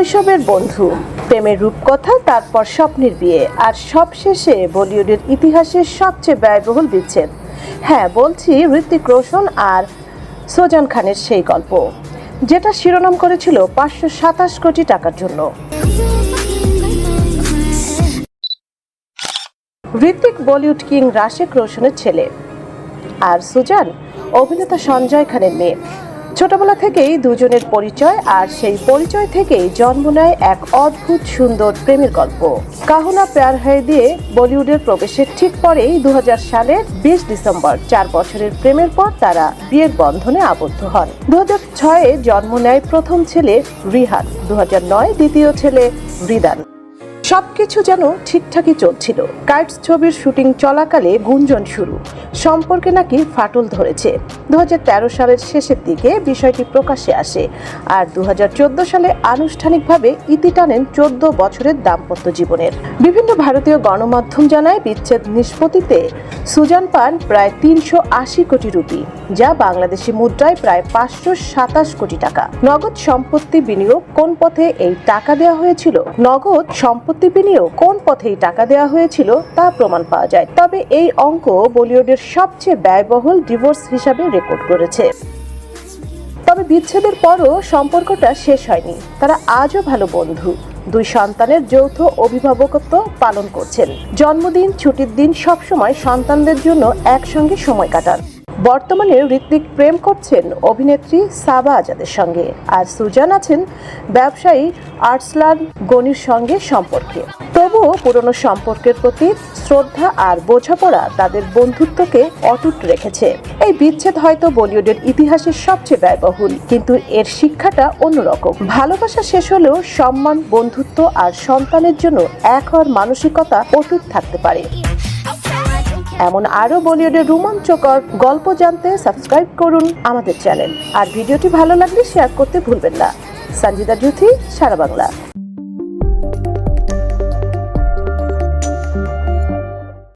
শৈশবের বন্ধু, প্রেমের রূপকথা, তারপর স্বপ্নের বিয়ে, আর সবশেষে বলিউডের ইতিহাসের সবচেয়ে ব্যয়বহুল বিচ্ছেদ। হ্যাঁ, বলছি হৃতিক রোশন আর সোজান খানের সেই গল্প, যেটা শিরোনাম করেছিল 527 কোটি টাকার জন্য। হৃতিক বলিউড কিং রাশিক রোশনের ছেলে, আর সুজান অভিনেতা সঞ্জয় খানের মেয়ে। ছোটবেলা থেকেই দুজনের পরিচয়, আর সেই পরিচয় থেকেই জন্ম নেয় এক অদ্ভুত সুন্দর প্রেমের গল্প। কাহনা প্যার হয়ে দিয়ে বলিউডের প্রবেশের ঠিক পরেই 2000 সালের 20 ডিসেম্বর 4 বছরের প্রেমের পর তারা বিয়ের বন্ধনে আবদ্ধ হন। 2006-এ জন্ম নেয় প্রথম ছেলে রিহান, 2009 দ্বিতীয় ছেলে রিদান। সবকিছু যেন ঠিকঠাকই চলছিল। কাইটস ছবির শুটিং চলাকালে গুঞ্জন শুরু, সম্পর্কে নাকি ফাটল ধরেছে। 2013 সালের শেষের দিকে বিষয়টি প্রকাশ্যে আসে, আর 2014 সালে আনুষ্ঠানিকভাবে ইতি টানেন 14 বছরের দাম্পত্য জীবনের। বিভিন্ন ভারতীয় গণমাধ্যম জানায়, বিচ্ছেদ নিষ্পত্তিতে সুজান পান প্রায় 380 কোটি রুপি, যা বাংলাদেশি মুদ্রায় প্রায় 527 কোটি টাকা। নগদ সম্পত্তি বিনিয়োগ কোন পথে এই টাকা দেওয়া হয়েছিল তা প্রমাণ পাওয়া যায়। তবে এই অঙ্ক বলিউডের সবচেয়ে ব্যয়বহুল ডিভোর্স হিসাবে রেকর্ড করেছে। তবে বিচ্ছেদের পরও সম্পর্কটা শেষ হয়নি। তারা আজও ভালো বন্ধু, 2 সন্তানের যৌথ অভিভাবকত্ব পালন করছেন। জন্মদিন, ছুটির দিন সবসময় সন্তানদের জন্য একসঙ্গে সময় কাটান। বর্তমানে হৃতিক প্রেম করছেন অভিনেত্রী সাবা আজাদের সঙ্গে, আর সুজান আছেন ব্যবসায়ী আর্সলান গনির সঙ্গে সম্পর্কে। তবুও পুরনো সম্পর্কের প্রতি শ্রদ্ধা আর বোঝাপড়া তাদের বন্ধুত্বকে অটুট রেখেছে। এই বিচ্ছেদ হয়তো বলিউডের ইতিহাসের সবচেয়ে ব্যয়বহুল, কিন্তু এর শিক্ষাটা অন্যরকম। ভালোবাসা শেষ হলেও সম্মান, বন্ধুত্ব আর সন্তানের জন্য এক হওয়ার মানসিকতা অটুট থাকতে পারে। এমন আরো বলিউডের রোমাঞ্চকর গল্প জানতে সাবস্ক্রাইব করুন আমাদের চ্যানেল, আর ভিডিওটি ভালো লাগলে শেয়ার করতে ভুলবেন না। সঞ্জিদা জুথি, সারা বাংলা।